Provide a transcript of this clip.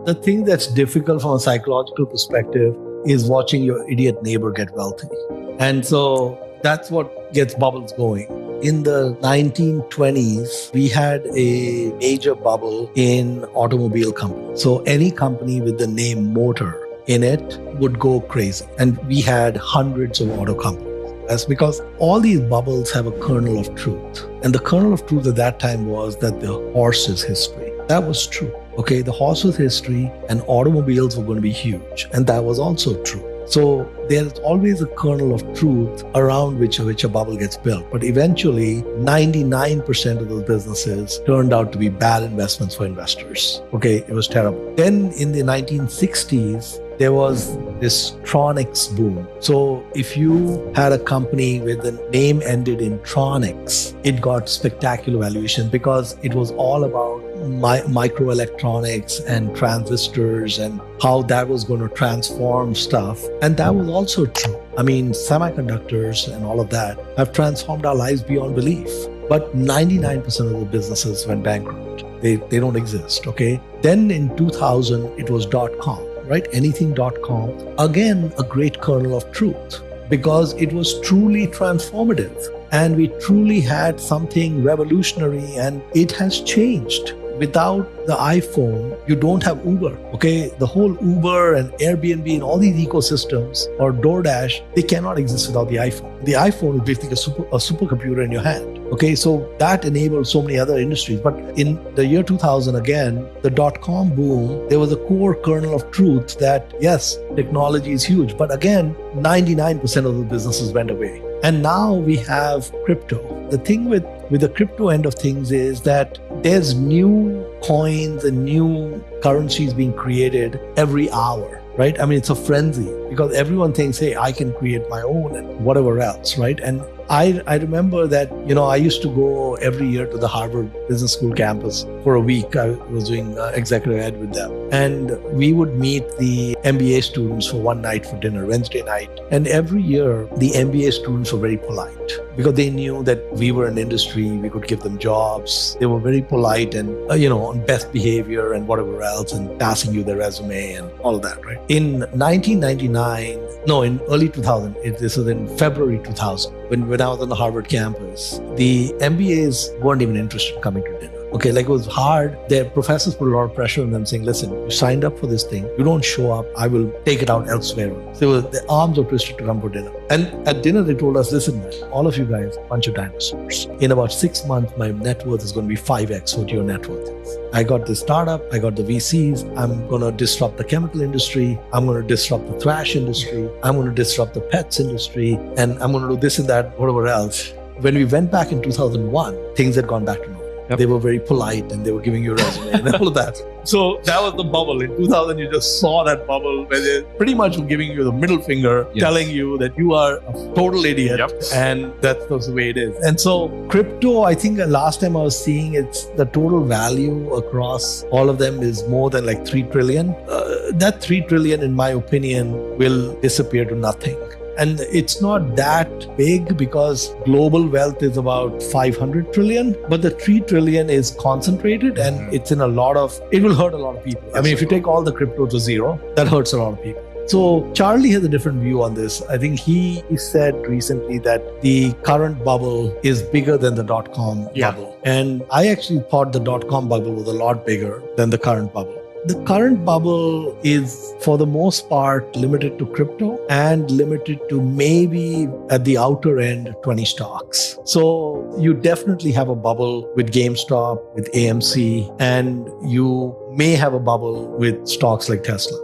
the thing that's difficult from a psychological perspective is watching your idiot neighbor get wealthy. And so that's what gets bubbles going. In the 1920s, we had a major bubble in automobile companies. So any company with the name motor in it would go crazy. And we had hundreds of auto companies. That's because all these bubbles have a kernel of truth. And the kernel of truth at that time was that the horse is history. That was true. Okay, the horse was history and automobiles were going to be huge. And that was also true. So there's always a kernel of truth around which a bubble gets built. But eventually, 99% of those businesses turned out to be bad investments for investors. Okay, it was terrible. Then in the 1960s, there was this tronics boom. So if you had a company with the name ended in tronics, it got spectacular valuation because it was all about microelectronics and transistors and how that was going to transform stuff. And that was also true. I mean, semiconductors and all of that have transformed our lives beyond belief. But 99% of the businesses went bankrupt. They don't exist, okay? Then in 2000, it was .com. Right? Anything.com. Again, a great kernel of truth because it was truly transformative and we truly had something revolutionary and it has changed. Without the iPhone, you don't have Uber. Okay, the whole Uber and Airbnb and all these ecosystems or DoorDash, they cannot exist without the iPhone. The iPhone is basically a supercomputer in your hand. Okay, so that enabled so many other industries. But in the year 2000, again, the .com boom, there was a core kernel of truth that yes, technology is huge. But again, 99% of the businesses went away. And now we have crypto. The thing with the crypto end of things is that there's new coins and new currencies being created every hour, right? I mean, it's a frenzy because everyone thinks, hey, I can create my own and whatever else, right? And I remember that, I used to go every year to the Harvard Business School campus for a week. I was doing executive ed with them. And we would meet the MBA students for one night for dinner, Wednesday night. And every year, the MBA students were very polite because they knew that we were an industry, we could give them jobs. They were very polite and, on best behavior and whatever else and passing you their resume and all of that, right? In 1999, in early 2000, this was in February 2000, when I was on the Harvard campus, the MBAs weren't even interested in coming to dinner. Okay, it was hard. Their professors put a lot of pressure on them saying, listen, you signed up for this thing. You don't show up, I will take it out elsewhere. So their arms were twisted to come for dinner. And at dinner, they told us, listen, man, all of you guys, a bunch of dinosaurs. In about 6 months, my net worth is going to be 5x what your net worth is. I got this startup, I got the VCs, I'm going to disrupt the chemical industry, I'm going to disrupt the thrash industry, I'm going to disrupt the pets industry, and I'm going to do this and that, whatever else. When we went back in 2001, things had gone back to normal. Yep. They were very polite and they were giving you a resume and all of that. So that was the bubble. In 2000, you just saw that bubble where they pretty much were giving you the middle finger, telling you that you are a total idiot. Yep. And that's the way it is. And so crypto, I think last time I was seeing it's the total value across all of them is more than like 3 trillion. That 3 trillion, in my opinion, will disappear to nothing. And it's not that big because global wealth is about 500 trillion, but the 3 trillion is concentrated and it's in it will hurt a lot of people. I mean, if you take all the crypto to zero, that hurts a lot of people. So Charlie has a different view on this. I think he said recently that the current bubble is bigger than the .com bubble. And I actually thought the .com bubble was a lot bigger than the current bubble. The current bubble is, for the most part, limited to crypto and limited to maybe at the outer end, 20 stocks. So you definitely have a bubble with GameStop, with AMC, and you may have a bubble with stocks like Tesla.